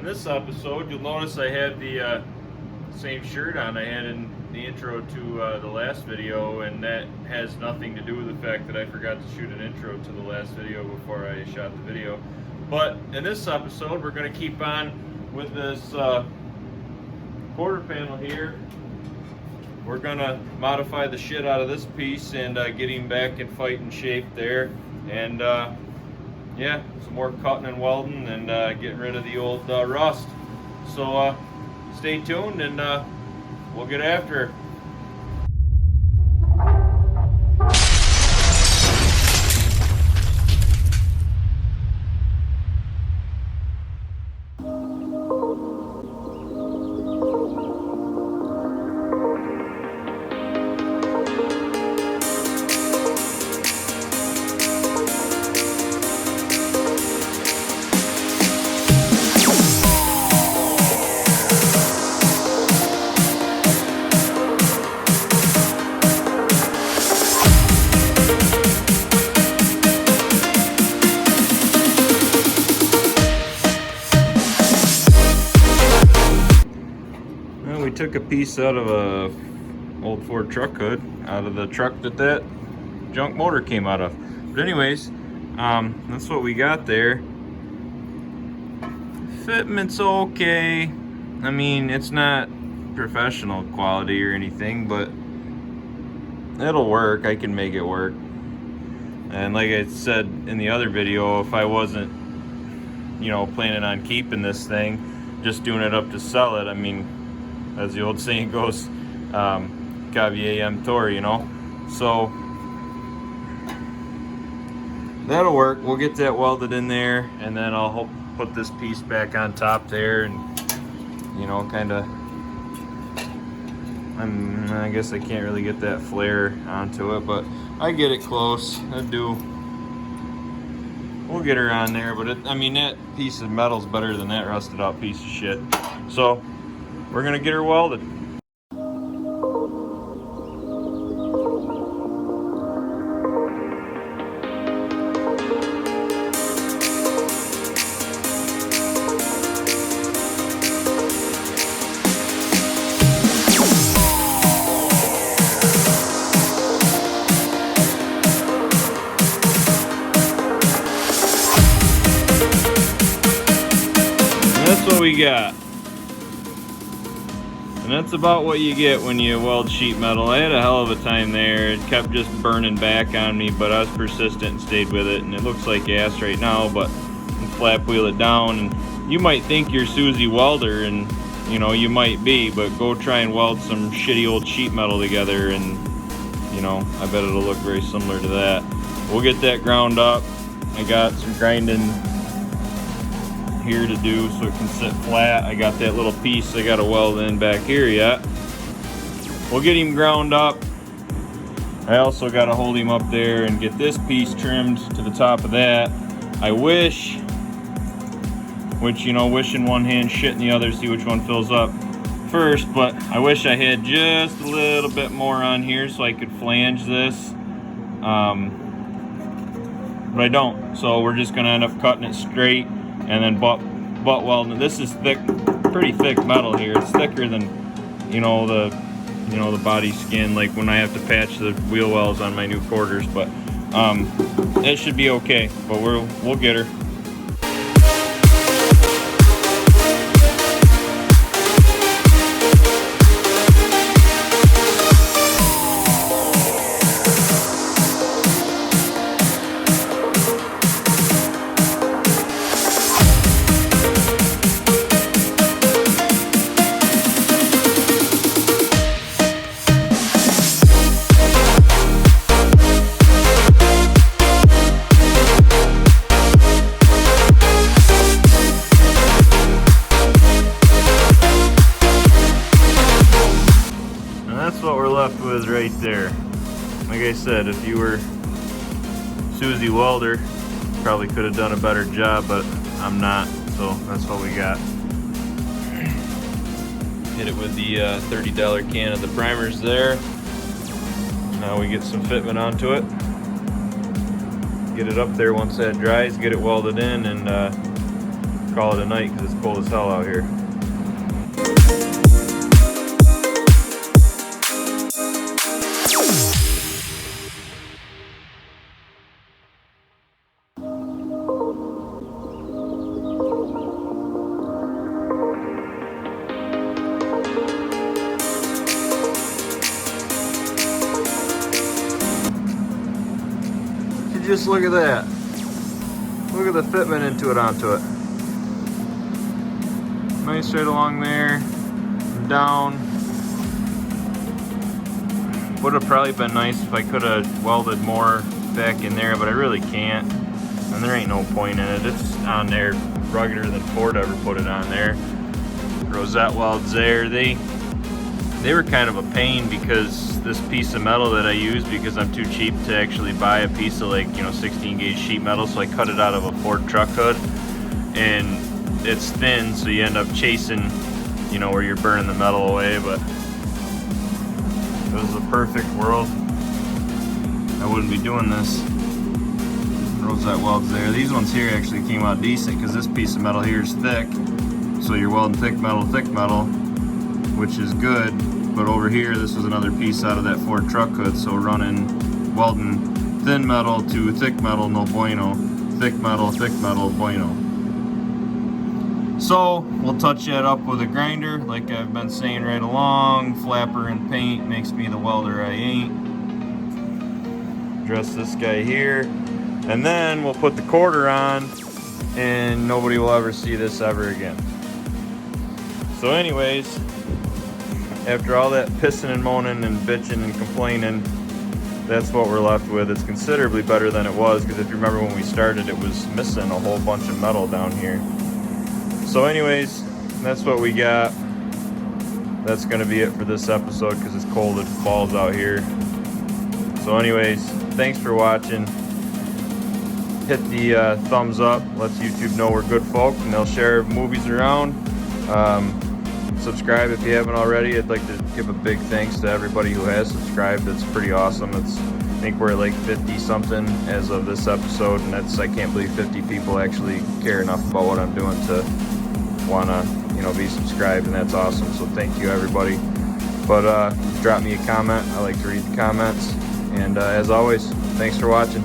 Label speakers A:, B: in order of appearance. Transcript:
A: this episode, you'll notice I have the same shirt on I had in the intro to the last video, and that has nothing to do with the fact that I forgot to shoot an intro to the last video before I shot the video. But in this episode, we're going to keep on with this quarter panel here. We're going to modify the shit out of this piece and get him back in fighting shape there. And yeah, some more cutting and welding and getting rid of the old rust. So stay tuned and we'll get after it. We took a piece out of a old Ford truck hood, out of the truck that junk motor came out of. But anyways, that's what we got there. Fitment's okay. I mean, it's not professional quality or anything, but it'll work. I can make it work. And like I said in the other video, if I wasn't, you know, planning on keeping this thing, just doing it up to sell it, I mean, as the old saying goes, cavier emptor, you know. So that'll work. We'll get that welded in there, and then I'll put this piece back on top there, and you know, kind of. I guess I can't really get that flare onto it, but I get it close. I do. We'll get her on there, but I mean, that piece of metal's better than that rusted out piece of shit. So we're gonna get her welded. And that's what we got. And that's about what you get when you weld sheet metal. I had a hell of a time there. It kept just burning back on me, but I was persistent and stayed with it. And it looks like ass right now, but I flap wheel it down. And you might think you're Susie Welder, and you know, you might be, but go try and weld some shitty old sheet metal together, and you know, I bet it'll look very similar to that. We'll get that ground up. I got some grinding here to do so it can sit flat. I got that little piece I got to weld in back here yet. We'll get him ground up. I also got to hold him up there and get this piece trimmed to the top of that. I wish, which, you know, wish in one hand, shit in the other, see which one fills up first, but I wish I had just a little bit more on here so I could flange this, but I don't. So we're just gonna end up cutting it straight and then butt welding. This is thick, pretty thick metal here. It's thicker than, you know, the body skin, like when I have to patch the wheel wells on my new quarters. But it should be okay. But we'll get her. With right there. Like I said, if you were Susie Welder, probably could have done a better job, but I'm not, so that's what we got. Hit it with the $30 can of the primers there. Now we get some fitment onto it. Get it up there once that dries, get it welded in, and call it a night because it's cold as hell out here. Just look at that. Look at the fitment into it onto it. Nice right along there, down. Would have probably been nice if I could have welded more back in there, but I really can't. And there ain't no point in it. It's on there ruggeder than Ford ever put it on there. Rosette welds there. They were kind of a pain because this piece of metal that I use, because I'm too cheap to actually buy a piece of, like, 16 gauge sheet metal, so I cut it out of a Ford truck hood, and it's thin, so you end up chasing, where you're burning the metal away. But if it was a perfect world, I wouldn't be doing this. Rosette welds there. These ones here actually came out decent because this piece of metal here is thick, so you're welding thick metal, which is good. But over here, this was another piece out of that Ford truck hood, so welding thin metal to thick metal, no bueno. Thick metal, bueno. So we'll touch that up with a grinder, like I've been saying right along. Flapper and paint makes me the welder I ain't. Dress this guy here, and then we'll put the quarter on, and nobody will ever see this ever again. So anyways, after all that pissing and moaning and bitching and complaining, that's what we're left with. It's considerably better than it was, because if you remember when we started, it was missing a whole bunch of metal down here. So anyways, that's what we got. That's going to be it for this episode because it's cold as balls out here. So anyways, thanks for watching. Hit the thumbs up. Lets YouTube know we're good folk, and they'll share movies around. Subscribe if you haven't already. I'd like to give a big thanks to everybody who has subscribed. That's pretty awesome. I think we're like 50 something as of this episode, and I can't believe 50 people actually care enough about what I'm doing to want to be subscribed, and that's awesome. So thank you, everybody. But drop me a comment. I like to read the comments, and as always, thanks for watching.